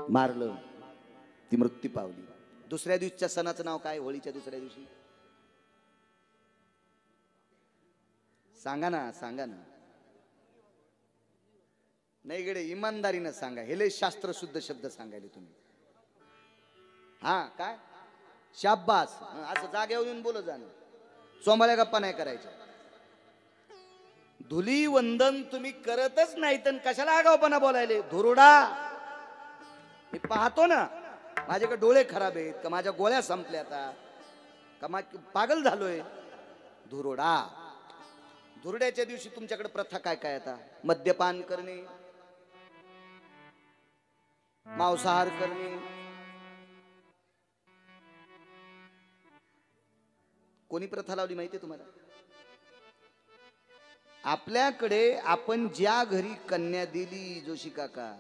मारलं, ती मृत्यू पावली. दुसऱ्या दिवशीच्या सणाचं नाव काय? होळीच्या दुसऱ्या दिवशी सांगा ना, सांगा ना. नाही गडे, इमानदारीनं सांगा. हे लय शास्त्र शुद्ध शब्द सांगायले तुम्ही. हा काय? शाब्बास. असं जागेवर येऊन बोलत जाणं, चोमाल्या गप्पा नाही करायच्या. धुलीवंदन तुम्ही करतच नाही तर कशाला आगाऊपणा बोलायले? धुरुडा. मी पाहतो ना, माझ्याकडे डोळे खराब आहेत का, माझ्या गोळ्या संपल्या आता का, पागल झालोय? धुरुडा. धुरड्याच्या दिवशी तुमच्याकडे प्रथा काय काय? आता मद्यपान करणे, मांसाहार करणे, कोणी प्रथा लावली माहितीये तुम्हाला? आपल्याकडे आपण ज्या घरी कन्या दिली जोशी काका,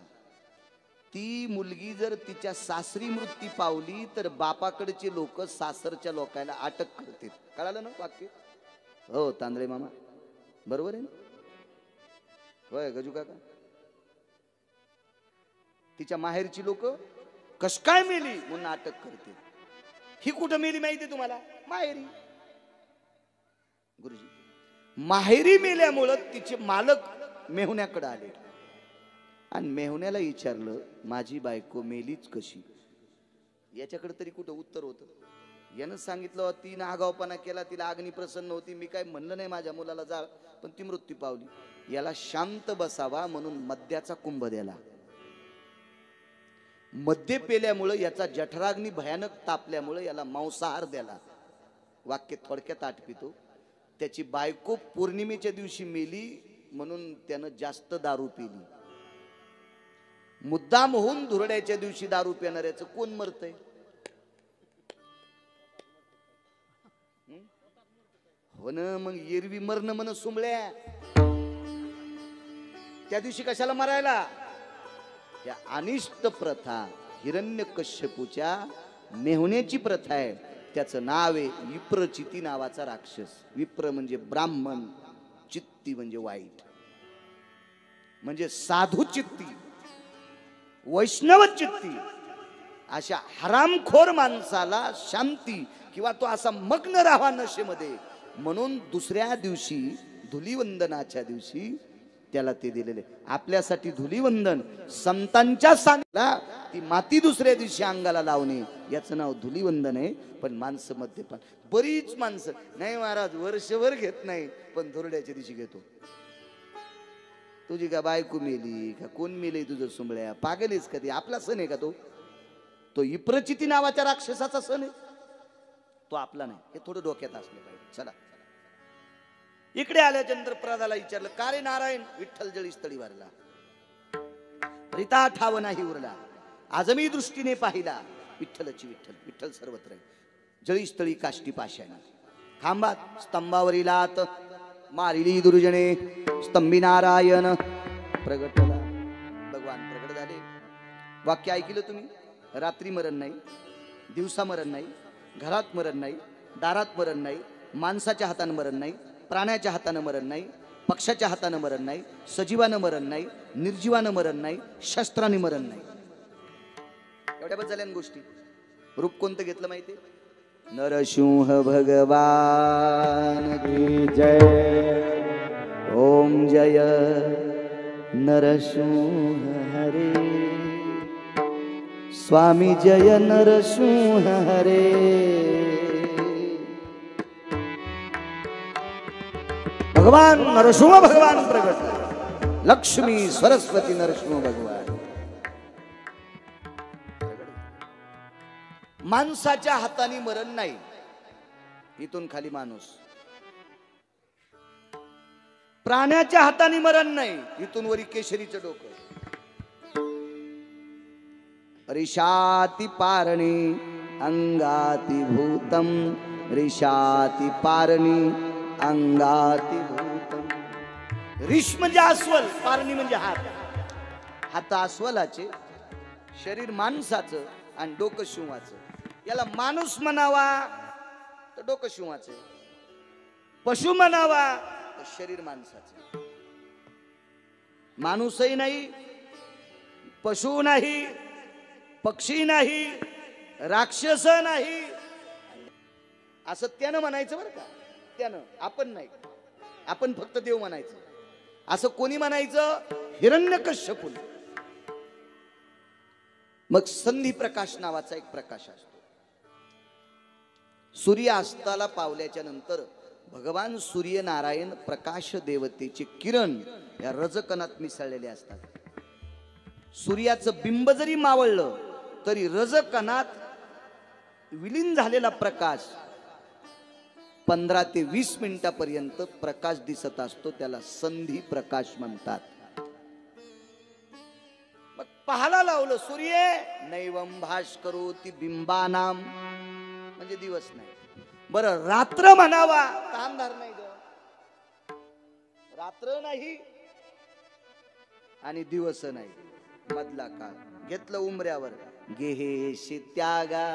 ती मुलगी जर तिच्या सासरी मृत्यू पावली तर बापाकडचे लोक सासरच्या लोकांना अटक करतात. कळालं ना वाक्य? हो तांदळे मामा, बरोबर आहे ना? होय गजू काका. तिच्या माहेरची लोक कस काय मेली म्हणून अटक करते. ही कुठं मेली माहिती तुम्हाला? माहेरी. गुरुजी, माहेरी मेल्यामुळं तिचे मालक मेहुण्याकडे आले आणि मेहुण्याला विचारलं, माझी बायको मेलीच कशी? याच्याकडे तरी कुठं उत्तर होतं? यानं सांगितलं तिनं आगाऊपणा केला, तिला अग्नी प्रसन्न होती, मी काय म्हणलं नाही माझ्या मुलाला जाळ, पण ती मृत्यू पावली. याला शांत बसावा म्हणून मद्याचा कुंभ दिला. मद्य पेल्यामुळे याचा जठराग्नी भयानक तापल्यामुळे याला मांसाहार दिला. वाक्य थोडक्यात आठवितो. त्याची बायको पौर्णिमेच्या दिवशी मेली म्हणून त्यानं जास्त दारू पिली. मुद्दाम होऊन धुरड्याच्या दिवशी दारू पिणाऱ्याचं कोण मरतय? हो ना, मग एरवी मरण म्हण सुंबळ्या. त्या दिवशी कशाला मरायला? या अनिष्ट प्रथा हिरण्यकश्यपूच्या मेहुण्याची प्रथा आहे. त्याचं नाव आहे विप्रचिती नावाचा राक्षस. विप्र म्हणजे ब्राह्मण, चित्ती म्हणजे वाईट, म्हणजे साधू चित्ती, वैष्णव चित्ती. अशा हरामखोर माणसाला शांती किंवा तो असा मग्न राहावा नशेमध्ये म्हणून दुसऱ्या दिवशी धुलीवंदनाच्या दिवशी त्याला ते दिलेले. आपल्यासाठी धुलीवंदन संतांच्या सांगला ती माती दुसऱ्या दिवशी अंगाला लावणे, याचं नाव धुलीवंदन आहे. पण माणसं मद्यपान, बरीच माणसं नाही महाराज वर्षभर घेत नाही, पण धुरड्याच्या दिवशी घेतो. तुझी का बायको मेली का कोण मेली तुझं सुंबळ्या? पागलीस का? ती आपला सण आहे का? तो विप्रचिती नावाच्या राक्षसाचा सण आहे, तो आपला नाही. हे थोडं डोक्यात असलं पाहिजे. चला इकडे आल्याच्यानंतर प्रदाला विचारलं, का रे नारायण? विठ्ठल जळीस्थळी वारला, रिता ठाव नाही उरला, आजमी दृष्टीने पाहिला विठ्ठलची विठ्ठल. विठ्ठल सर्वत्र जळीस्थळी काष्टी पाशाने खांबात स्तंभावरीलात मारिली दुर्जने स्तंभी नारायण प्रगटला. भगवान प्रगट झाले. वाक्य ऐकलं तुम्ही? रात्री मरण नाही, दिवसा मरण नाही, घरात मरण नाही, दारात मरण नाही, माणसाच्या हाताने मरण नाही, प्राण्याच्या हाताने मरण नाही, पक्षाच्या हाताने मरण नाही, सजीवानं मरण नाही, निर्जीवानं मरण नाही, शस्त्राने मरण नाही. एवढ्या बस झाल्या गोष्टी. रूप कोणतं घेतलं माहिती? नरसिंह भगवान की जय. ओम जय नरसिंह हरे. स्वामी जय नरसिंह हरे. भगवान नरसिंह भगवान प्रगट. लक्ष्मी सरस्वती नरसिंह भगवान. माणसाच्या हाताने मरण नाही, इथून खाली माणूस. प्राण्याच्या हाताने मरण नाही, इथून वरी केशरीचं डोकं. रिशाती पारणी अंगाती भूतम, रिशाती पारणी अंगाती भूतम. रिश म्हणजे अस्वल, पारणी म्हणजे हात. हात अस्वलाचे, शरीर माणसाचं आणि डोकं शिवाचं. याला माणूस म्हणावा तर डोकं शिवाचं, पशु म्हणावा तर शरीर माणसाचं. माणूसही नाही, पशु नाही, पक्षी नाही, राक्षस नाही, असं त्यानं म्हणायचं बरं का. त्यानं, आपण नाही. आपण फक्त देव म्हणायचं. असं कोणी म्हणायचं? हिरण्यकश्यपून. मग संधी प्रकाश नावाचा एक प्रकाश असतो. सूर्य अस्ताला पावल्याच्या नंतर भगवान सूर्यनारायण प्रकाश देवतेचे किरण या रजकणात मिसळलेले असतात. सूर्याचं बिंब जरी मावळलं तरी रजकणात विलीन झालेला प्रकाश 15 ते 20 मिनिटापर्यंत प्रकाश दिसत असतो. त्याला संधी प्रकाश म्हणतात. मग पाहायला लावलं सूर्य नैवम भास्करोति बिंबानाम, म्हणजे दिवस नाही. बरं रात्र म्हणावा तर अंधार नाही ग. रात्र नाही आणि दिवस नाही, मधला काळ घेतलं उमऱ्यावर. गेहेशी त्यागा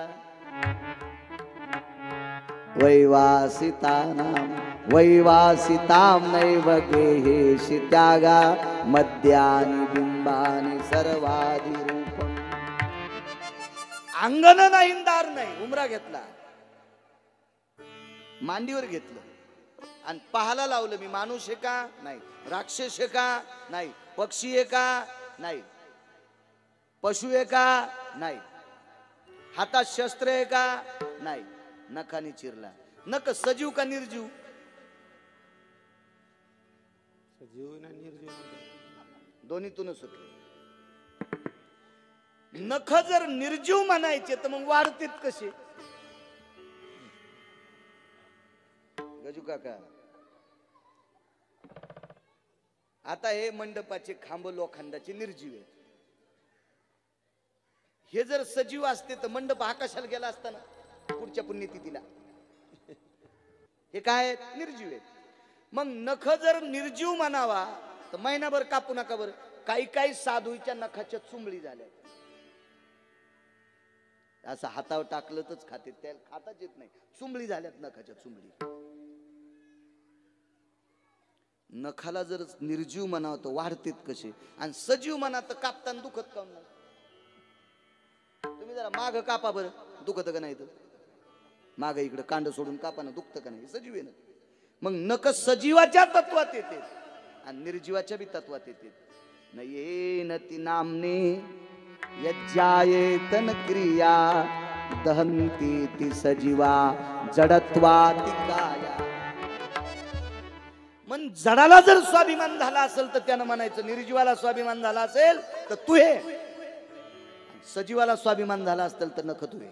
वैवासितानाम वैवासिताम नैव गेहेशी त्यागा मध्यानि बिंबानि सर्वाधि रूपम. अंगण नाही, दार नाही, उमरा घेतला, मांडीवर घेतलं आणि पाहायला लावलं. मी माणूस आहे का? नाही. राक्षस आहे का? नाही. पक्षी आहे का? नाही. पशु आहे का? नाही. हातात शस्त्र आहे का? नाही. नखाने चिरला. नख सजीव का निर्जीव? सजीव ना निर्जीव, दोन्हीतून सुटले. नख जर निर्जीव म्हणायचे तर मग वाढतेत कसे? गजू काका, आता हे मंडपाचे खांब लोखंडाचे निर्जीव आहेत. हे जर सजीव असते तर मंडप आकाशाला गेला असता ना पुढच्या पुण्यतिथीला. हे काय निर्जीव आहेत. मग नख जर निर्जीव म्हणावा तर महिनाभर कापू नका बरं. काही काही साधूच्या नखाच्या चुंबळी झाल्या, असं हातावर टाकलं तरच खाते, त्याला खाताच येत नाही. चुंबळी झाल्यात नखाच्या चुंबळी. नखाला जर निर्जीव म्हणावं तर वाढतेत कसे? आणि सजीव म्हणा तर कापताना दुखत का नाही? तुम्ही जरा माग कापा बरं, दुखत का नाही? तर माग इकडे कांड सोडून कापा ना, दुखत का नाही? सजीव आहे ना. मग नख सजीवाच्या तत्वात येते आणि निर्जीवाच्या बी तत्वात येते. न येन ती नामने यज्जायेतन क्रिया दहंती ती सजीवा जडत्वाति काया. मन जडाला जर स्वाभिमान झाला असेल तर त्यानं म्हणायचं. निर्जीवाला स्वाभिमान झाला असेल तर तू हे, सजीवाला स्वाभिमान झाला असेल तर नख तू हे.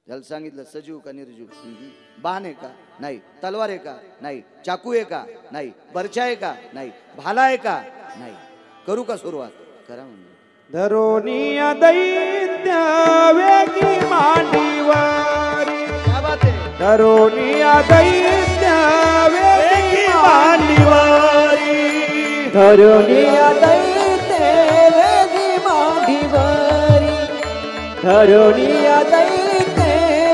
त्याला सांगितलं सजीव का निर्जीव? बाण आहे का? नाही. तलवार आहे का? नाही. चाकू आहे का? नाही. बर्छा आहे का? नाही. भाला आहे का? नाही. करू का सुरुवात? करा म्हणून. धरोनिया दैत्य वेगी मांडीवारी. क्या बात आहे? धरोनिया दैत्य वेगी मांडीवारी. धरोनिया दैत्य वेगी मांडीवारी. धरोनिया दैत्य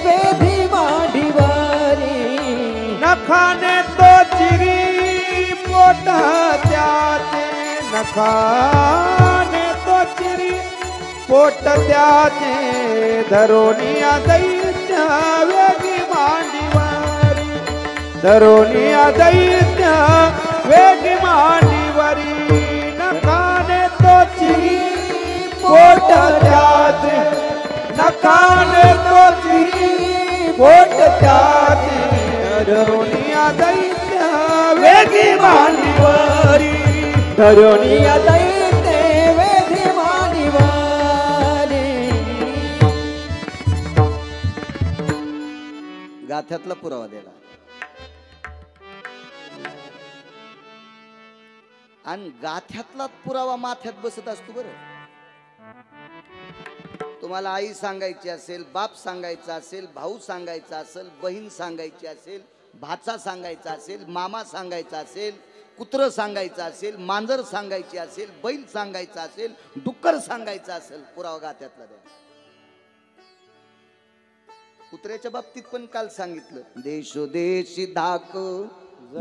वेगी मांडीवारी. नखाने तो चिरी पोट त्याचे. नखाने तो चिरी पोट त्याचे. धरोनिया दैत्य वेगी मांडीवारी. धरोनिया दैत्य वेगी मांडीवारी. नखाने तो चिरी पोट त्याचे. नखाने तो चिरी पोट त्याचे. धरोनिया दैत्य वेगी मांडीवारी. धरोनिया दैत्य वेगी मांडीवारी. गाथ्यातला पुरावा दिला. आणि गाथ्यातला पुरावा माथ्यात बसत असतो बरं. तुम्हाला आई सांगायची असेल, बाप सांगायचा असेल, भाऊ सांगायचा असेल, बहीण सांगायची असेल, भाचा सांगायचा असेल, मामा सांगायचा असेल, कुत्र सांगायचं असेल, मांजर सांगायची असेल, बैल सांगायचा असेल, डुक्कर सांगायचा असेल, पुरावा गाथ्यातला द्या. कुत्र्याच्या बाबतीत पण काल सांगितलं. देशोदेशी धाक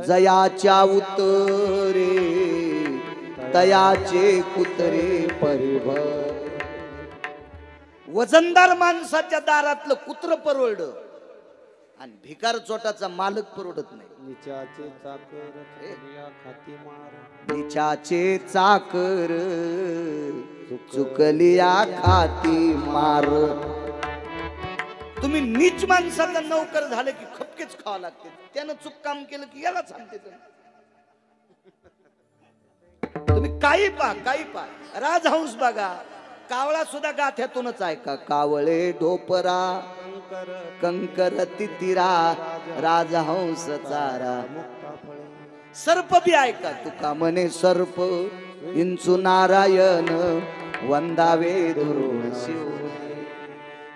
जयाच्या उतरे तयाचे कुत्रे परिभर. वजनदार माणसाच्या दारातलं कुत्र परवडलं आणि भिकार चोटाचा मालक परवडत नाही. निचाचे चाकर चुकलिया खाती मार. निचाचे चाकर चुकलिया खाती मार. तुम्ही नीच माणसाचा नौकर झाले की खपकेच खावा लागते. त्यानं चूक काम केलं की याला सांगते. तुम्ही काही पा राजहंस बघा. कावळा सुद्धा गाथ्यातूनच ऐका. कावळे ढोपरा कंकर तितिरा राजहंस चारा. सर्प बी ऐका. तुका म्हणे सर्प इंचू नारायण वंदावे दुरुण शिव.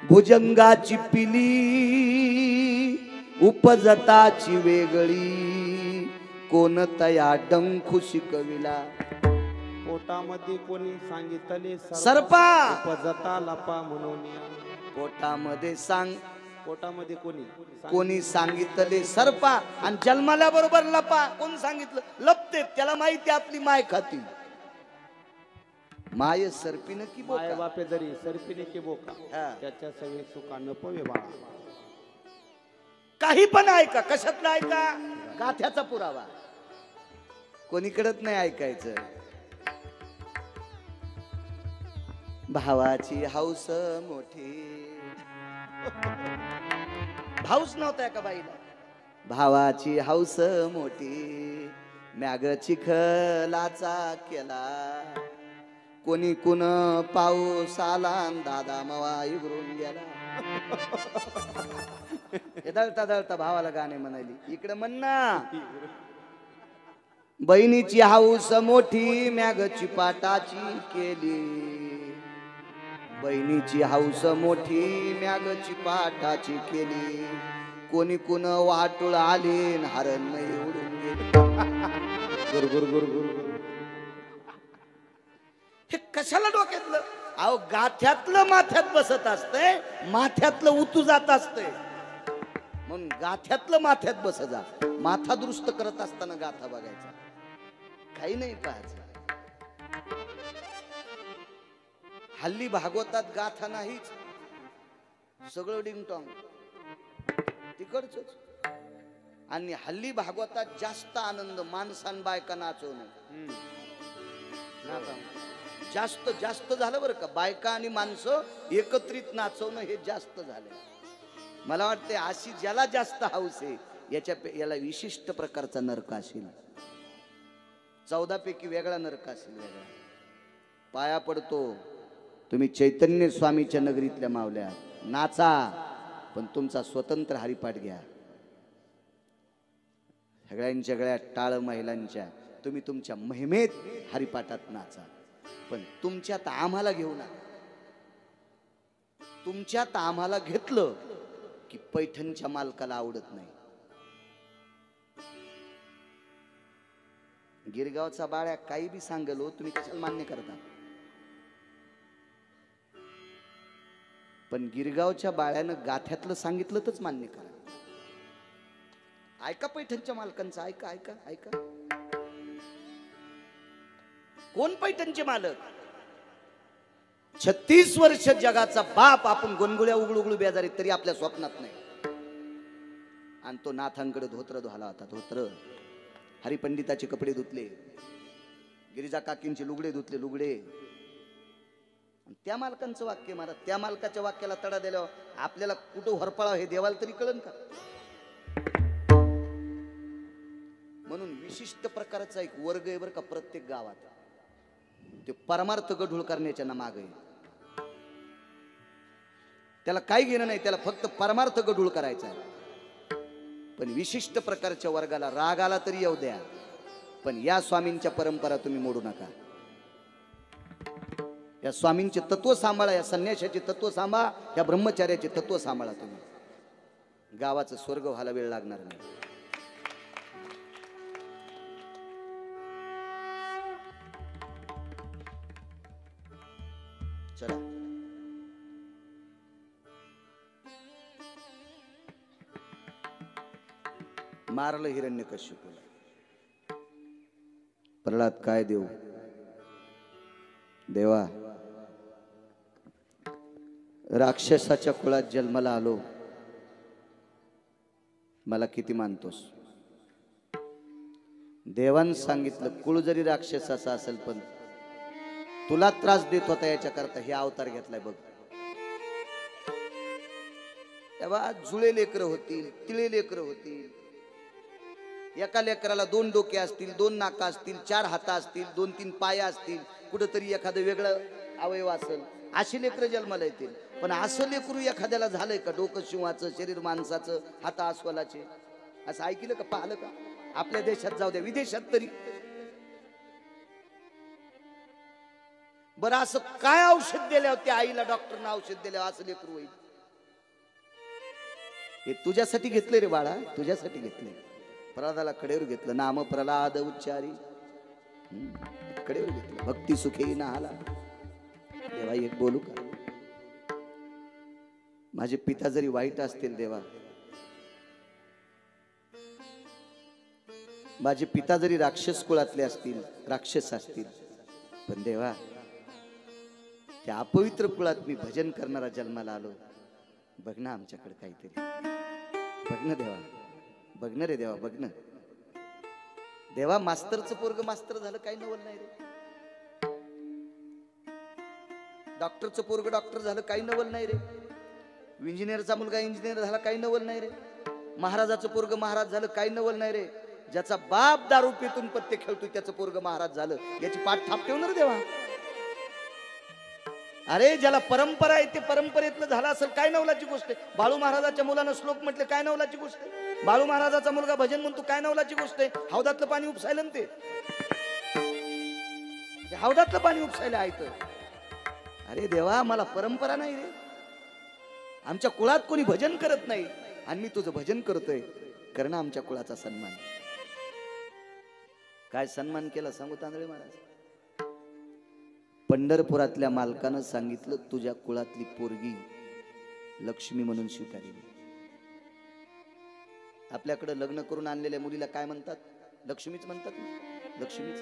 भुजंगाची पिली उपजताची वेगळी कोणतया डंखू शिकविला. पोटामध्ये कोणी सांगितले सर्पा उपजता लपा म्हणून. पोटामध्ये पोटामध्ये कोणी सांगितले सर्पा आणि जन्माला बरोबर लपा. कोण सांगितलं? लपते. त्याला माहिती आपली माय खाती. माय सर्पीन की माय बोका. बापे जरी सर्पीने की बोका हा. त्याच्या सवे सुका न पवे बाळा. काही पण ऐका. कशातलं ऐका? गाथ्याचा पुरावा. कोणीकडत नाही ऐकायचं. भावाची हौस मोठी. भाऊच नव्हता का बाईला? भावाची हौस मोठी म्याग चिखलाचा केला. कोणी कुण पाऊस आला दादा मवा इगरून गेला. दळता दळता भावाला गाणे म्हणाली. इकडे म्हण ना. बहिणीची हौस मोठी म्यागची पाटाची केली. बहिणीची हौस मोठी म्यागची पाटाची केली. कोणी कुण वाटुळ आले हरण उडून गेले. गुरगुर गुरगुर. हे कशाला डोक्यातलं? अहो गाथ्यातलं माथ्यात बसत असतंय. माथ्यातलं उतू जात असतंय. म्हणून गाथ्यातलं माथ्यात बस जा. माथा दुरुस्त करत असताना गाथा बघायचा. काही नाही पाहायचं. हल्ली भागवतात गाथा नाहीच. सगळं डिंगटॉंग तिकडच. आणि हल्ली भागवतात जास्त आनंद माणसां बायका नाचवणं. जास्त जास्त झालं बरं का. बायका आणि माणसं एकत्रित नाचवणं हे जास्त झालं. मला वाटते अशी ज्याला जास्त हौस आहे याला विशिष्ट प्रकारचा नरक असेल. 14 पैकी वेगळा नरक असेल. वेगळा. पाया पडतो. तुम्ही चैतन्य स्वामीच्या नगरीतल्या मावल्या नाचा. पण तुमचा स्वतंत्र हरिपाठ घ्या. सगळ्यांच्या गळ्यात टाळ महिलांच्या. तुम्ही तुमच्या महिमेत हरिपाठात नाचा. पण तुमच्यात आम्हाला घेऊ नका. तुमच्यात आम्हाला घेतलं की पैठणच्या मालकाला आवडत नाही. गिरगावचा बाळ्या काही बी सांगलो तुम्ही कशाला मान्य करता. पण गिरगावच्या बाळ्यानं गाथ्यातलं सांगितलं तरच मान्य करा. ऐका पैठणच्या मालकांचं. ऐका ऐका ऐका. कोण पैठणचे मालक? 36 वर्ष जगाचा बाप. आपण गोनगुळ्या उघडू उघडू बेजारी तरी आपल्या स्वप्नात नाही. आणि तो नाथांकडे धोत्र धुवाला होता. धोत्र. हरिपंडिताचे कपडे धुतले. गिरिजा काकींचे लुगडे धुतले. लुगडे. त्या मालकांचं वाक्य मारा. त्या मालकाच्या वाक्याला तडा दिल्यावर आपल्याला कुठं हरपळा हे देवाला तरी कळन का? म्हणून विशिष्ट प्रकारचा एक वर्ग आहे बरं का प्रत्येक गावात. ते परमार्थ गढूळ करण्याच्या मागे आहे. त्याला काही घेणं नाही. त्याला फक्त परमार्थ गढूळ करायचा आहे. पण विशिष्ट प्रकारच्या वर्गाला राग आला तरी येऊ द्या. पण या स्वामींच्या परंपरा तुम्ही मोडू नका. या स्वामींचे तत्व सांभाळा. या संन्यासाचे तत्व सांभाळा. या ब्रह्मचार्याचे तत्व सांभाळा. तुम्ही गावाचं स्वर्ग व्हायला वेळ लागणार नाही. चला. मारलं हिरण्यकश्यपूला. प्रल्हाद काय देऊ देवा. राक्षसाच्या कुळात जन्माला आलो, मला किती मानतोस? देवानं सांगितलं कुळ जरी राक्षसाचा असेल पण तुला त्रास देत होता याच्या करता हे अवतार घेतलाय बघ. तेव्हा जुळे लेकर होतील, तिळे लेकर होतील. एका लेकराला 2 डोके असतील, 2 नाका असतील, 4 हात असतील, 2-3 पाय असतील, कुठंतरी एखादं वेगळं अवयव असेल, अशी लेकरं जन्माला येतील. पण असं लेकरू एखाद्याला झालंय का? डोकं शिवाचं, शरीर माणसाचं, हात अस्वलाचे, असं ऐकलं का? पाहिलं का? आपल्या देशात जाऊ द्या, विदेशात तरी. बरं असं काय औषध दिल्यावर त्या आईला डॉक्टरनं औषध दिल्यावर असं लेकरू होईल? हे तुझ्यासाठी घेतले रे बाळा, तुझ्यासाठी घेतले. प्रल्हादाला कडेवर घेतलं, नाम प्रल्हाद उच्चारी, कडेवर घेतलं. भक्ती सुखे नाहाला. देवा एक बोलू का? माझे पिता जरी वाईट असतील देवा, माझे पिता जरी राक्षस कुळातले असतील, राक्षस असतील, पण देवा त्या अपवित्र कुळात मी भजन करणारा जन्माला आलो. बघ ना आमच्याकडे काहीतरी, बघ ना देवा, बघ ना रे देवा, बघ ना देवा. मास्तरचं पोरग मास्तर झालं काही नवल नाही रे. डॉक्टरचं पोरग डॉक्टर झालं काही नवल नाही रे. इंजिनियरचा मुलगा इंजिनियर झाला काही नवल नाही रे. महाराजाचं पोरग महाराज झालं काही नवल नाही रे. ज्याचा बाप दारू पितून पत्ते खेळतोय त्याचं पोरग महाराज झालं याची पाठ थाप ठेवणार देवा. अरे ज्याला परंपरा आहे ते परंपरेतलं झालं असेल काय नवलाची गोष्ट आहे. बाळू महाराजाच्या मुलानं श्लोक म्हटले काय नवलाची गोष्ट आहे. बाळू महाराजाचा मुलगा भजन म्हणतो काय नवलाची गोष्ट आहे. हौदातलं पाणी उपसायला ते हौदातलं पाणी उपसायला आहे तर. अरे देवा मला परंपरा नाही रे. आमच्या कुळात कोणी भजन करत नाही आणि मी तुझं भजन करतोय. करणं आमच्या कुळाचा सन्मान. काय सन्मान केला सांगू तांदळे महाराज. पंढरपुरातल्या मालकानं सांगितलं तुझ्या कुळातली पोरगी लक्ष्मी म्हणून स्वीकारली. आपल्याकडे लग्न करून आणलेल्या मुलीला काय म्हणतात? लक्ष्मीच म्हणतात ना, लक्ष्मीच.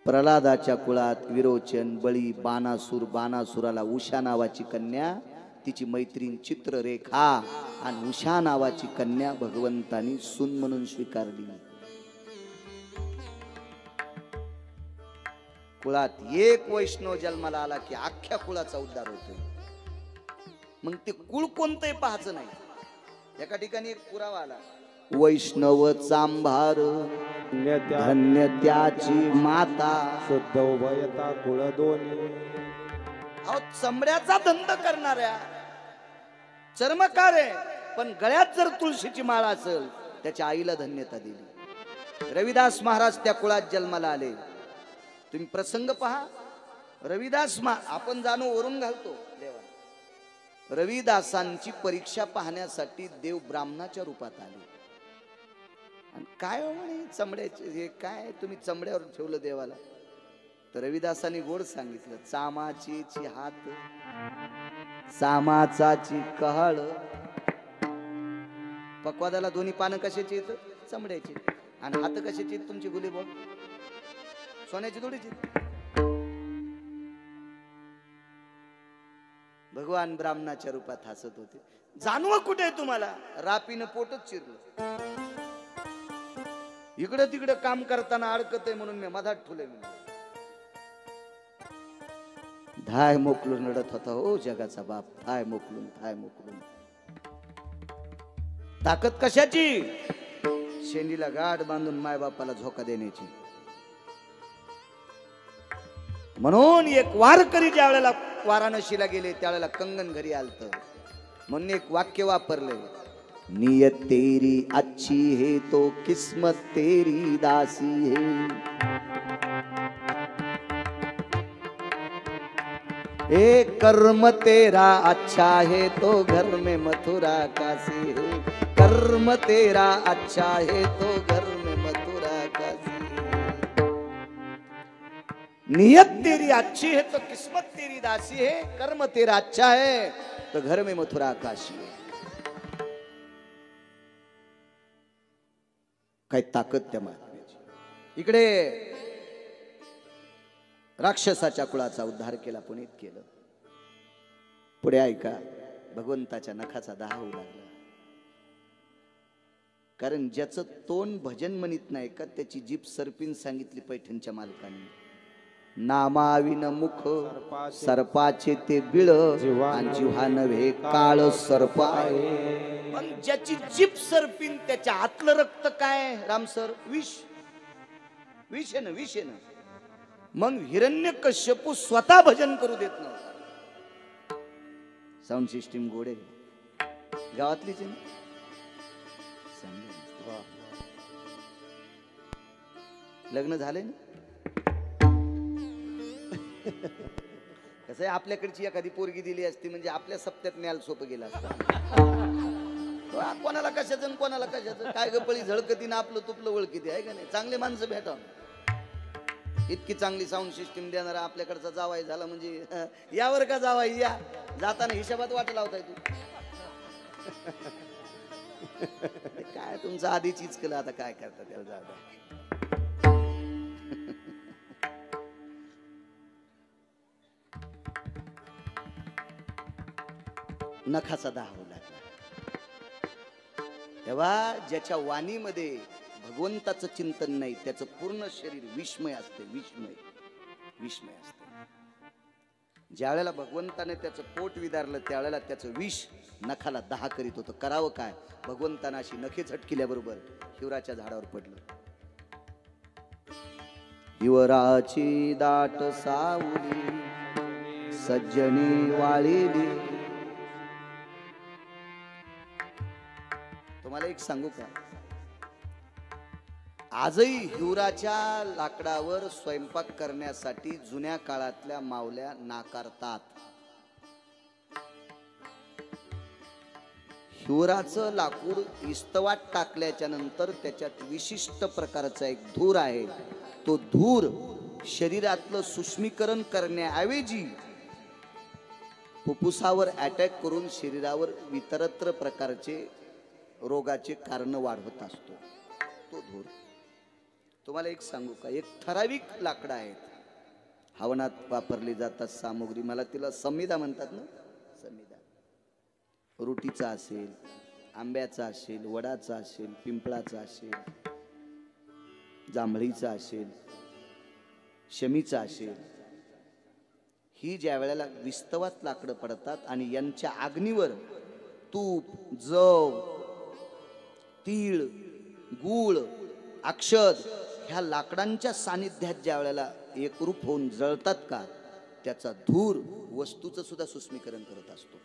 प्रल्हादाच्या कुळात विरोचन, बळी, बाणासूर, बाणासुराला उषा नावाची कन्या, तिची मैत्रीण चित्ररेखा आणि उषा नावाची कन्या भगवंतानी सून म्हणून स्वीकारली. कुळात एक वैष्णव जन्माला आला की अख्ख्या कुळाचा उद्धार होतोय. मग ते कुळ कोणतंही पाहायचं नाही. एका ठिकाणी एक पुरावा आला. वैष्णव चांभार धन्य त्याची माता, शुद्ध उभयता कुळ दोन्ही. अहो चमड्याचा धंद करणाऱ्या चर्मकार आहे पण गळ्यात जर तुळशीची माळ असेल त्याच्या आईला धन्यता दिली. रविदास महाराज त्या कुळात जन्माला आले. तुम्ही प्रसंग पहा. रविदास आपण जाणू वरून घालतो देवा. रविदासांची परीक्षा पाहण्यासाठी देव ब्राह्मणाच्या रूपात आले. आणि काय म्हणे चमड्याचे हे काय तुम्ही चमड्यावर ठेवलं देवाला. तर रविदासांनी गोड सांगितलं. चामाची हात, चामाचाची कहळ. पक्वादाला दोन्ही पानं कशाची येत? चमड्याची. आणि हात कशाची येत तुमची गुलीबो? सोन्याची थोडीची. भगवान ब्राह्मणाच्या रूपात हसत होते. जाणवं कुठे तुम्हाला? रापीनं पोटच चिरलं. इकडं तिकडं काम करताना अडकत आहे म्हणून मी मधात ठुले. धाय मोकलून रडत होता हो जगाचा बाप. थाय मोकलून, थाय मोकलून. ताकद कशाची? शेंडीला गाठ बांधून मायबापाला झोका देण्याची. म्हणून एक वारकरी ज्या वेळेला वाराणसीला गेले त्यावेळेला कंगन घरी आलत. म्हणून एक वाक्य वापरले. नियत तेरी अच्छी है तो किस्मत तेरी दासी है. ए कर्म तेरा अच्छा है तो घर में मथुरा काशी है. कर्म तेरा अच्छा है तो घर में मथुरा काशी. नियत तेरी अच्छी है तो किस्मत तेरी दासी है. कर्म तेरा अच्छा है तो घर में मथुरा काशी है. काय ताकद त्या महात्म्याची. इकडे राक्षसाच्या कुळाचा उद्धार केला, पुनीत केलं. पुढे ऐका, भगवंताच्या नखाचा दाह होऊ लागला. कारण ज्याचं तोंड भजन म्हणत नाही का त्याची जीभ सरपीन सांगितली पैठणच्या मालकाने. नामाविन मुख सर्पाचे ते बिळ आणि जिव्हा नव्हे काळ सर्प आहे. पण ज्याची जीभ सरपीन त्याच्या आतलं रक्त काय राम सर? विष. विष आहे ना, विष आहे ना. मग हिरण्यकश्यपू स्वतः भजन करू देत नव्हता. साऊंड सिस्टीम गोडे गावातलीच आहे ना. लग्न झाले ना. कसं आहे, आपल्याकडची एखादी पोरगी दिली असती म्हणजे आपल्या सप्त्यात न्यायला सोपं गेलं असतं. कोणाला कशाचं कोणाला कशाचं काय गपळी झळकतीनं आपलं तुपलं ओळखीती आहे का नाही. चांगले माणसं भेटा. इतकी चांगली साऊंड सिस्टीम देणारा आपल्याकडचा जावाई झाला म्हणजे यावर का जावाई या जाताना हिशोबात वाट लावताय तू. काय तुमचं आधीच केलं, आता काय करता त्याला. जाऊ. नखाचा दाह होऊ लागला. तेव्हा ज्याच्या वाणीमध्ये भगवंताचं चिंतन नाही त्याचं पूर्ण शरीर विस्मय असते. विस्मय विस्मय असते. ज्या वेळेला भगवंताने त्याचं पोट विदारलं त्यावेळेला त्याचं विष नखाला दाह करीत होतं. करावं काय? भगवंतानं अशी नखे झटकिल्याबरोबर हिवराच्या झाडावर पडलं. हिवराची दाट सावली सज्जनी वाळीली. तुम्हाला एक सांगू का, आजही हिवराच्या लाकडावर स्वयंपाक करण्यासाठी जुन्या काळातल्या मावल्या नाकारतात. हिवराचं लाकूड इस्तवात टाकल्याच्या नंतर त्याच्यात विशिष्ट प्रकारचा एक धूर आहे. तो धूर शरीरातलं सूक्ष्मीकरण करण्याऐवजी फुफ्फुसावर अटॅक करून शरीरावर इतरत्र प्रकारचे रोगाचे कारण वाढवत असतो तो धूर. तुम्हाला एक सांगू का, एक ठराविक लाकडं आहेत हवनात वापरली जातात सामुग्री. मला तिला संमिदा म्हणतात ना. संमिदा रुटीचा असेल, आंब्याचा असेल, वडाचा असेल, पिंपळाचा असेल, जांभळीचा असेल, शमीचा असेल. ही ज्या वेळेला विस्तवात लाकडं पडतात आणि यांच्या अग्नीवर तूप, जव, तीळ, गूळ, अक्षद ह्या लाकडांच्या सानिध्यात ज्या वेळेला एकरूप होऊन जळतात का त्याचा धूर वस्तूचं सुद्धा सूक्ष्मीकरण करत असतो.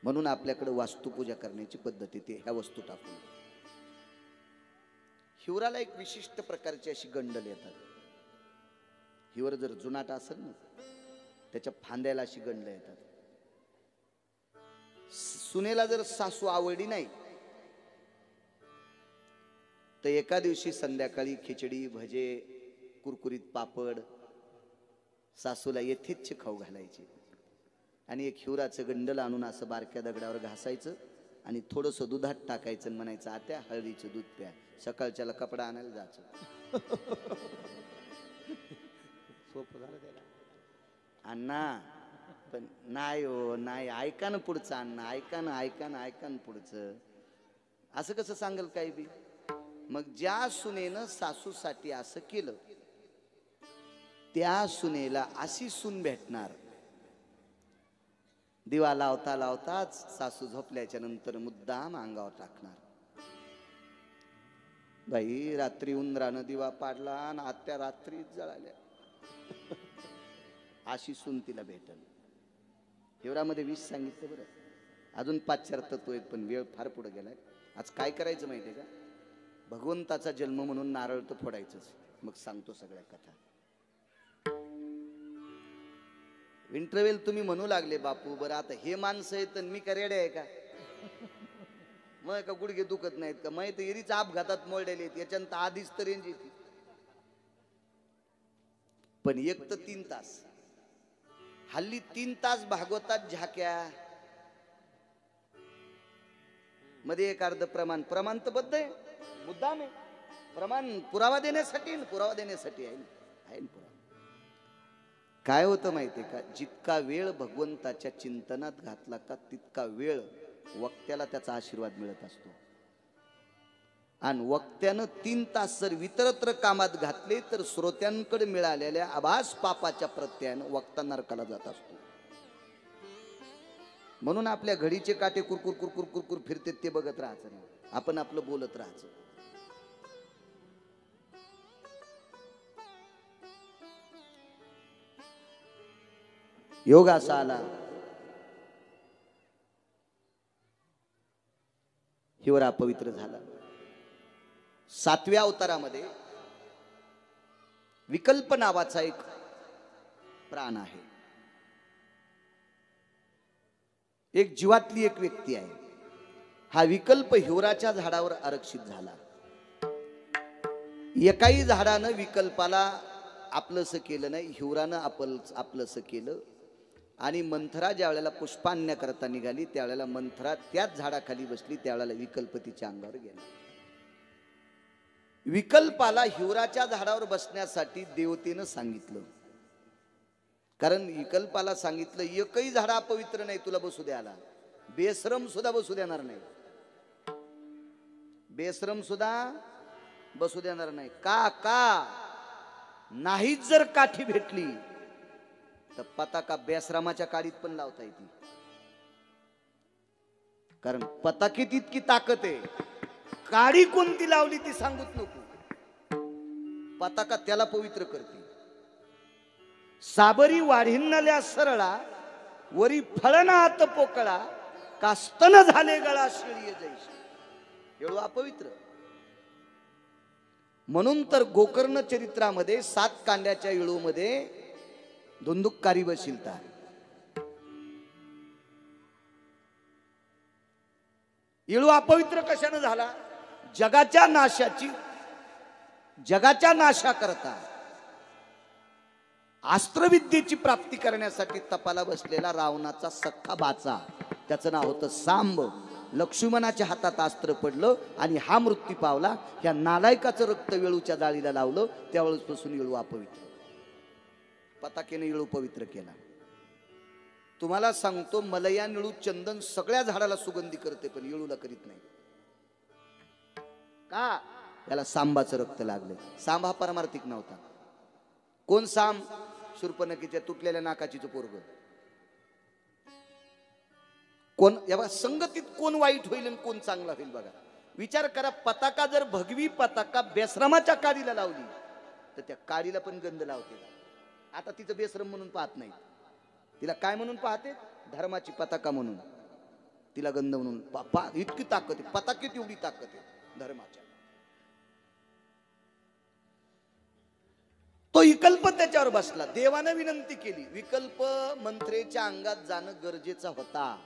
म्हणून आपल्याकडे वास्तुपूजा करण्याची पद्धती ते ह्या वस्तू टाकून. हिवराला एक विशिष्ट प्रकारची अशी गंडल येतात. हिवर जर जुनाट असेल ना त्याच्या फांद्याला अशी गंडल येतात. सुनेला जर सासू आवडली नाही तर एका दिवशी संध्याकाळी खिचडी, भजे, कुरकुरीत पापड सासूला यथेच्छ खाऊ घालायचे आणि एक हिवराचं गंडल आणून असं बारक्या दगडावर घासायचं आणि थोडंसं दुधात टाकायचं आणि म्हणायचं आत्या हळदीचं दूध प्या. सकाळच्याला कपडा आणायला जायचं. सोपं झालं त्याला. अण्णा पण नाही हो नाही, ऐका ना पुढचं अण्णा, ऐका ना ऐका ना ऐका ना पुढचं. असं कसं सांगेल काही बी. मग ज्या सुनेनं सासूसाठी असं केलं त्या सुनेला अशी सून भेटणार. दिवा लावता लावताच सासू झोपल्याच्या नंतर मुद्दाम अंगावर टाकणार. बाई रात्री उंदरानं दिवा पाडला आणि आत्या रात्रीच जळाल्या. अशी सून तिला भेटल. हिवरामध्ये 20 सांगितलं बरं. अजून 5-4 तत्व आहेत पण वेळ फार पुढे गेलाय. आज काय करायचं माहितीये का, भगवंताचा जन्म म्हणून नारळ तर फोडायचंच. मग सांगतो सगळ्या कथा. इंटरव्हेल तुम्ही म्हणू लागले बापू बरं आता हे माणसं आहेत मी का रेडे आहे का, मग का गुडघे दुखत नाहीत का, मग तर एरीच अपघातात मोडलेले याच्यानंतर आधीच तर रेंज येते. पण 1 तर 3 तास हल्ली 3 तास भागवतात झाक्या मध्ये एक अर्ध प्रमाण तर बद्ध आहे मुद्दाम आहे. प्रमाण पुरावा देण्यासाठी आहे ना पुरावा. काय होतं माहितीये का, जितका वेळ भगवंताच्या चिंतनात घातला का तितका वेळ वक्त्याला त्याचा आशीर्वाद मिळत असतो. आणि वक्त्यानं 3 तास जर इतरत्र कामात घातले तर श्रोत्यांकडे मिळालेल्या आभास पापाच्या प्रत्ययानं वक्ता नरकाला जात असतो. म्हणून आपल्या घडीचे काटे कुरकुर कुरकुर कुरकुर फिरते ते बघत राहायचं नाही, आपण आपलं बोलत राहायचं. योग असा आला, हिवरा पवित्र झाला. 7व्या अवतारामध्ये विकल्प नावाचा एक प्राण आहे, एक जीवातली एक व्यक्ती आहे. हा विकल्प हिवराच्या झाडावर आरक्षित झाला. एकाही झाडानं विकल्पाला आपलंसं केलं नाही, हिवरानं आपलंसं केलं. आणि मंथरा ज्या वेळेला पुष्पान्याकरता निघाली त्यावेळेला मंथरा त्याच झाडाखाली बसली, त्यावेळेला विकल्प तिच्या अंगावर गेला. विकल्पाला हिवराच्या झाडावर बसण्यासाठी देवतेनं सांगितलं, कारण विकल्पाला सांगितलं एकही झाड अपवित्र नाही तुला बसू द्यायला, बेश्रम सुद्धा बसू देणार नाही, बेश्रम सुद्धा बसू देणार नाही. का नाहीच जर काठी भेटली तर पताका बेश्रमाच्या काडीत पण लावता येते, कारण पताकीत इतकी ताकद आहे. काडी कोणती लावली ती सांगूच नको, पताका त्याला पवित्र करते. साबरी वाढिन्नल्या सरळा वरी फळनात पोकळा कास्तन झाले गळा शिळी जैशी. एवढं अपवित्र. म्हणून तर गोकर्ण चरित्रामध्ये 7 कांड्याच्या इळूमध्ये धुंदुककारी बसिलता. इळू अपवित्र कशाने झाला? जगाच्या नाशाकरता अस्त्रविद्येची प्राप्ती करण्यासाठी तपाला बसलेला रावणाचा सख्खा बाचा, त्याचं नाव होतं सांब. लक्ष्मणाच्या हातात अस्त्र पडलं आणि हा मृत्यू पावला. ह्या नालायकाचं रक्त वेळूच्या जाळीला लावलं, त्यावेळेसपासून इळू अपवित्र. पताकेने इळू पवित्र केला. तुम्हाला सांगतो, मलया निळू चंदन सगळ्या झाडाला सुगंधी करते पण इळूला करीत नाही. का? त्याला सांबाचं रक्त लागलं. सांब हा पारमार्थिक नव्हता. कोण सांब? शूर्पणखीच्या तुटलेल्या नाकाचीचं पोरग. कोण या संगतीत कोण वाईट होईल आणि कोण चांगला होईल बघा. विचार करा, पताका जर भगवी पताका बेश्रमाच्या काडीला लावली तर त्या काडीला पण गंध लावते. आता तिचं बेश्रम म्हणून पाहत नाही, तिला काय म्हणून पाहते? धर्माची पताका म्हणून, तिला गंध म्हणून. इतकी ताकद आहे पताकेत, एवढी ताकद आहे धर्माच्या. तो विकल्प त्याच्यावर बसला. देवानं विनंती केली, विकल्प मंत्रेच्या अंगात जाणं गरजेचा होता.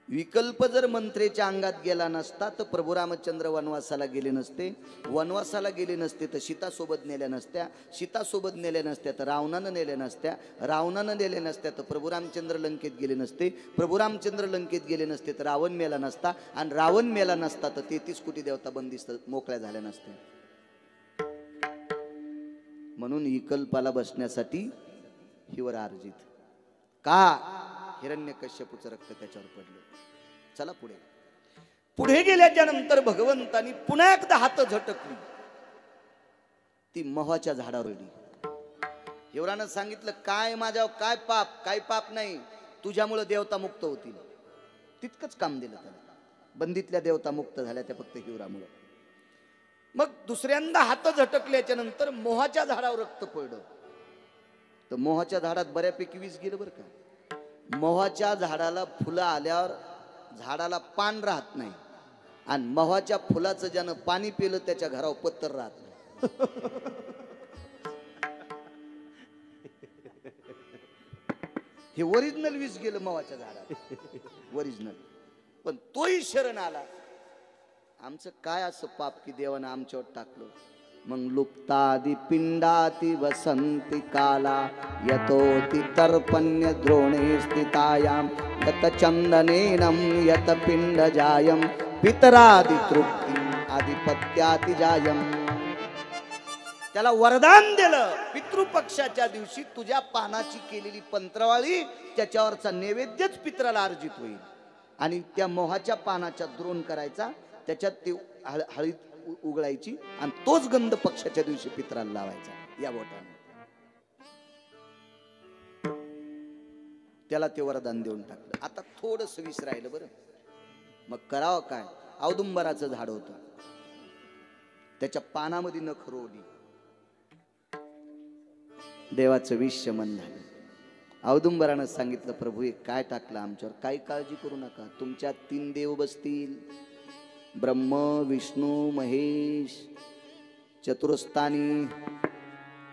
विकल्प जर मंत्रेच्या अंगात गेला नसता तर प्रभू रामचंद्र वनवासाला गेले नसते. वनवासाला गेले नसते तर सीता सोबत नेल्या नसत्या. सीता सोबत नेल्या नसत्या तर रावणानं नेल्या नसत्या. रावणानं नेल्या नसत्या तर प्रभू रामचंद्र लंकेत गेले नसते. प्रभू रामचंद्र लंकेत गेले नसते तर रावण मेला नसता. आणि रावण मेला नसता तर 33 कोटी देवता बंदिस्त मोकळ्या झाल्या नसत्या. म्हणून विकल्पाला बसण्यासाठी हिवर अर्जित. का? हिरण्यकश्यपूचं रक्त त्याच्यावर पडलं. चला पुढे गेल्याच्या नंतर भगवंतानी पुन्हा एकदा हात झटकली, ती मोहाच्या झाडावर पडली. हिवरानं सांगितलं, काय माझ्यावर काय पाप? काय पाप नाही, तुझ्यामुळे देवता मुक्त होतील. तितकंच काम दिलं त्याला. बंदीतल्या देवता मुक्त झाल्या त्या फक्त हिवरामुळे. मग दुसऱ्यांदा हात झटकल्याच्या नंतर मोहाच्या झाडावर रक्त पडलं. तर मोहाच्या झाडात बऱ्यापैकी विष गेलं बरं का. मोहाच्या झाडाला फुलं आल्यावर झाडाला पान राहत नाही, आणि मोहाच्या फुलाचं ज्यानं पाणी पिलं त्याच्या घरावर पत्तर राहत नाही. हे ओरिजिनल विष गेलं मोहाच्या झाडाला, ओरिजिनल. पण तोही शरण आला. आमचं काय असं पाप की देवानं आमच्यावर टाकलं? मग लुप्तादि पिंडाति वसंती काला यतोति तर्पण्य द्रोणे स्थितायाम यत चंदनेनम यत पिंड जायम पितरादि तृप्ति आधिपत्याति जायम. त्याला वरदान दिलं, पितृपक्षाच्या दिवशी तुझ्या पानाची केलेली पंत्रवाळी त्याच्यावरचा नैवेद्यच पित्राला अर्जित होईल. आणि त्या मोहाच्या पानाचा द्रोण करायचा, त्याच्यात ते हळीत उघडायची आणि तोच गंध पक्षाच्या दिवशी पित्राला लावायचा या बोटाने. त्याला ते वरदान देऊन टाकलं. आता थोडंसं विसरायलं बरं. मग करावं काय? औदुंबराचं झाड होतं, त्याच्या पानामध्ये नख रोवली, देवाचं विष शमन झालं. औदुंबरानं सांगितलं, प्रभू हे काय टाकलं आमच्यावर? काही काळजी करू नका, तुमच्यात 3 देव बसतील, ब्रह्म विष्णू महेश, चतुरस्थानी,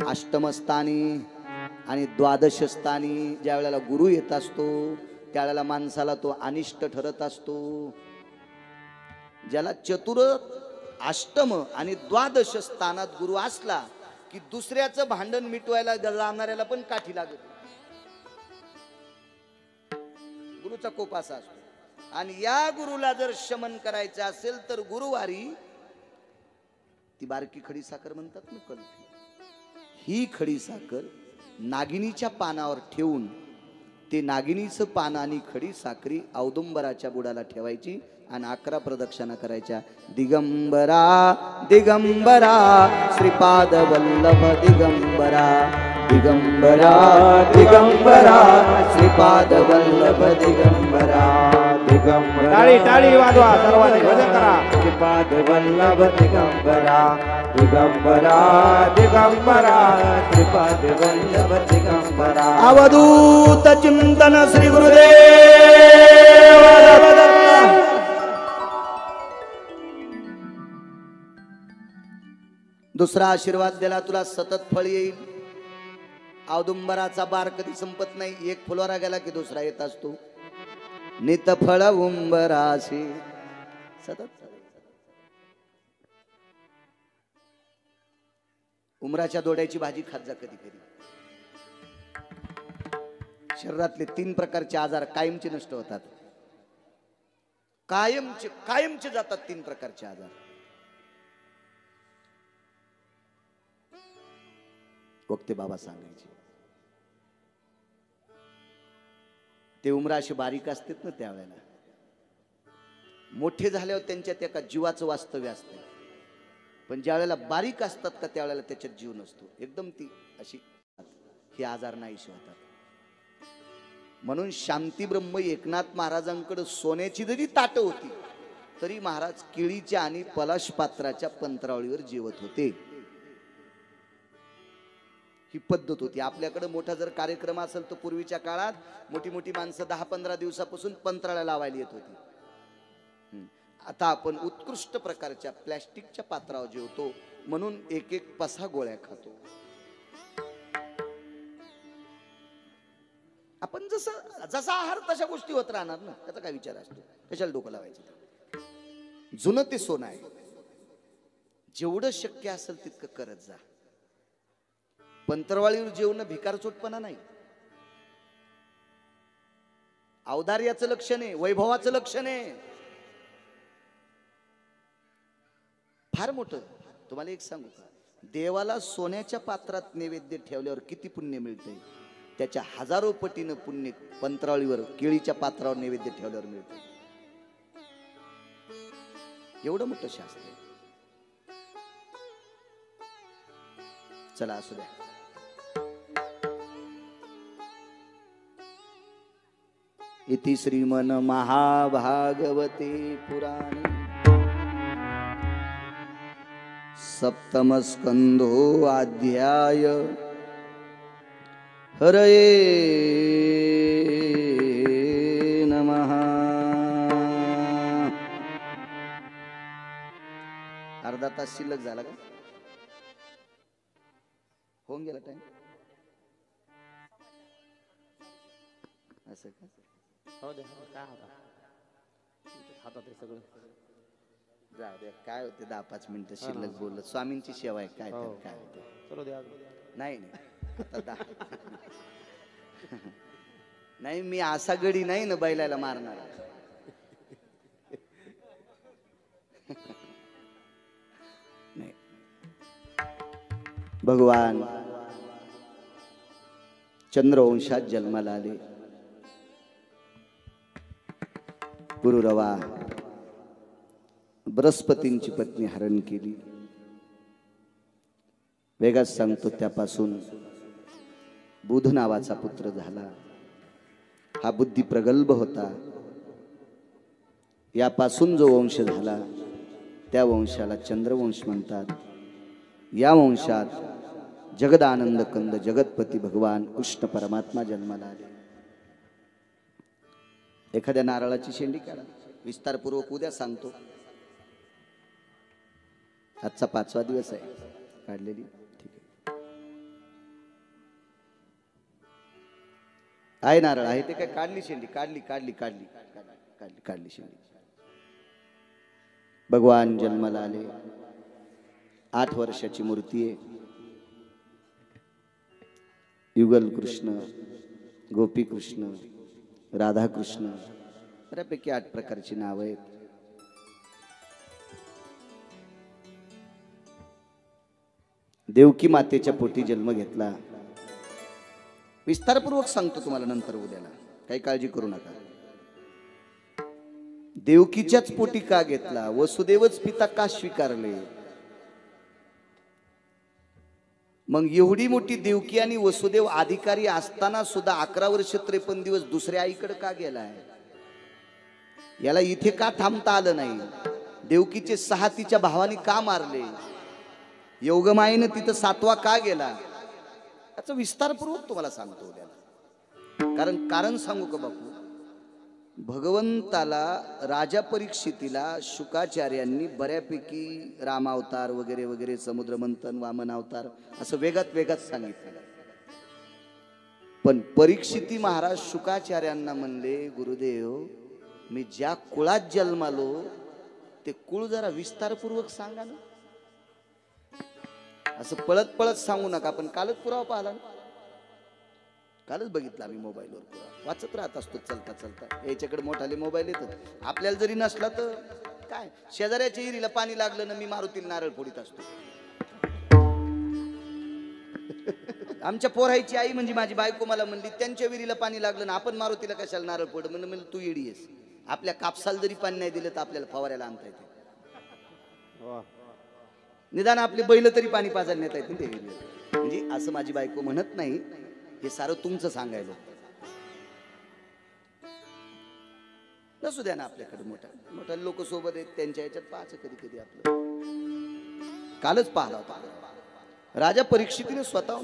अष्टमस्थानी आणि द्वादशस्थानी. ज्या वेळेला गुरु येत असतो त्यावेळेला माणसाला तो अनिष्ट ठरत असतो. ज्याला चतुर, अष्टम आणि द्वादश स्थानात गुरु असला की दुसऱ्याचं भांडण मिटवायला जाणाऱ्याला पण काठी लागत. गुरुचा कोप असा असतो. आणि या गुरुला जर शमन करायचं असेल तर गुरुवारी ती बारकी खडी साखर म्हणतात ना, कल्फी, ही खडी साखर नागिनीच्या पानावर ठेवून ते नागिनीचं पान आणि खडी साखरी औदुंबराच्या बुडाला ठेवायची आणि 11 प्रदक्षिणा करायच्या. दिगंबरा दिगंबरा श्रीपाद वल्लभ दिगंबरा, दिगंबरा दिगंबरा श्रीपाद वल्लभ दिगंबरा, दिगंबरा. टाळी टाळी वाजवा सर्वांनी, भजन करा. श्रीपाद वल्लभ दिगंबरा, दिगंबरा दिगंबरा श्रीपाद वल्लभ दिगंबरा. अवधूत चिंतन श्री गुरुदेव दत्त. दुसरा आशीर्वाद दिला, तुला सतत फळ येईल. औदुंबराचा बार कधी संपत नाही, एक फुलवारा गेला की दुसरा येत असतो. नित फळ उंबराशी सतत. उमराच्या दोड्याची भाजी खात जा कधी कधी. शरीरातले 3 प्रकारचे आजार कायमचे नष्ट होतात, कायमचे जातात 3 प्रकारचे आजार. वक्ते बाबा सांगायचे. ते उमरा असे बारीक असतात ना, त्यावेळेला मोठे झाल्यावर त्यांच्यात एका जीवाचं वास्तव्य असतं, पण ज्या वेळेला बारीक असतात का त्यावेळेला त्याच्यात जीव नसतो. एकदम ती अशी, हे आजार नाहीसे होतात. म्हणून शांती ब्रह्म एकनाथ महाराजांकडे सोन्याची जरी ताटं होती तरी महाराज केळीच्या आणि पलाश पात्राच्या पंत्रावळीवर जेवत होते. ही पद्धत होती. आपल्याकडे मोठा जर कार्यक्रम असेल तर पूर्वीच्या काळात मोठी मोठी माणसं 10-15 दिवसापासून पंत्राळ्या लावायला येत होती. आता आपण उत्कृष्ट प्रकारच्या प्लॅस्टिकच्या पात्रावर जेवतो, म्हणून एक पसा गोळ्या खातो. आपण जसा आहार तशा गोष्टी होत राहणार ना, त्याचा काय विचार असतो? कशाला डोकं लावायचं? जुनं ते सोनं आहे. जेवढं शक्य असेल तितकं करत जा. पंतरवाळीवर जेवणं भिकारचोटपणा नाही, औदार्याचं लक्षण आहे, वैभवाचं लक्षण आहे. फार मोठं. तुम्हाला एक सांगू का, देवाला सोन्याच्या पात्रात नैवेद्य ठेवल्यावर किती पुण्य मिळते, त्याच्या हजारो पटीनं पुण्य पंतरावळीवर केळीच्या पात्रावर नैवेद्य ठेवल्यावर मिळते. एवढं मोठं शास्त्र आहे. चला असू द्या. इति श्रीमन महाभागवते पुराणे सप्तम स्कंधो अध्याय हरये नमः. अर्धा तास शिल्लक झाला का? होऊन गेला टाइम? असं का? हो दे, काय होता हातात हे सगळं. जाऊ दे, काय होते 10-5 मिनिटं शिल्लक बोललं. स्वामींची सेवा आहे, काय तर काय होते. चलो द्या. नाही आता नाही, मी असा गडी नाही ना बैलाला मारणार. नाही, भगवान चंद्रवंशात जन्माला आले. पुरुरवा बृहस्पतींची पत्नी हरण केली. वेगात सांगतो त्यापासून बुध नावाचा पुत्र झाला. हा बुद्धी प्रगल्भ होता. यापासून जो वंश झाला त्या वंशाला चंद्रवंश म्हणतात. या वंशात जगदानंद कंद जगतपती भगवान कृष्ण परमात्मा जन्माला आले. एखाद्या नारळाची शेंडी काढा, विस्तारपूर्वक उद्या सांगतो. आजचा 5वा दिवस आहे. काढलेली ठीक आहे नारळ आहे ते काय काढली शेंडी, काढली शेंडी. भगवान जन्माला आले. 8 वर्षाची मूर्ती आहे. युगल कृष्ण, गोपी कृष्ण, राधा कृष्ण, बऱ्यापैकी 8 प्रकारची नाव आहेत. देवकी मातेच्या पोटी जन्म घेतला. विस्तारपूर्वक सांगतो तुम्हाला नंतर उद्याला, काही काळजी करू नका. देवकीच्याच पोटी का घेतला? वसुदेवच पिता का स्वीकारले? मग एवढी मोठी देवकी आणि वसुदेव अधिकारी असताना सुद्धा 11 वर्ष 53 दिवस दुसऱ्या आईकडे का गेलाय? याला इथे का थांबता आलं नाही? देवकीचे 6 तिच्या भावानी का मारले? योगमायेनं तिथं 7वा का गेला? याचा विस्तारपूर्वक तुम्हाला सांगतो उद्याला. कारण सांगू का बापू, भगवंताला राजा परीक्षितीला शुकाचार्यांनी बऱ्यापैकी रामावतार वगैरे वगैरे, समुद्र मंथन, वामन अवतार असं वेगात सांगितलं. पण परीक्षिती महाराज शुकाचार्यांना म्हणले, गुरुदेव मी ज्या कुळात जन्मालो ते कुळ जरा विस्तारपूर्वक सांगा ना. असं पळत सांगू नका. पण कालच पुरावा पाहिला ना, कालच बघितला मी मोबाईलवर पुरावा. वाचत राहत असतो चलता. याच्याकडे मोठाले मोबाईल येतात. आपल्याला जरी नसला तर काय, शेजाऱ्याच्या इरीला पाणी लागलं ना, मी मारुतीला नारळ फोडीत असतो. आमच्या पोराईची आई म्हणजे माझी बायको मला म्हणली, त्यांच्या विहिरीला पाणी लागलं ना, आपण मारुतीला कशाला नारळ फोड? म्हणलं तू येडी आहेस. आपल्या कापसाला जरी पाणी नाही दिलं तर आपल्याला फवाऱ्याला आणता येते. निदान आपले बैल तरी पाणी पाजायला नेता येते ते विहिरीला. म्हणजे असं माझी बायको म्हणत नाही, हे सारं तुमचं सांगायला. नसू द्या ना आपल्याकडे मोठ्या लोक सोबत आहेत, त्यांच्या ह्याच्यात पाहायचं कधी आपलं. कालच पाहिला होता राजा परीक्षितीने स्वतः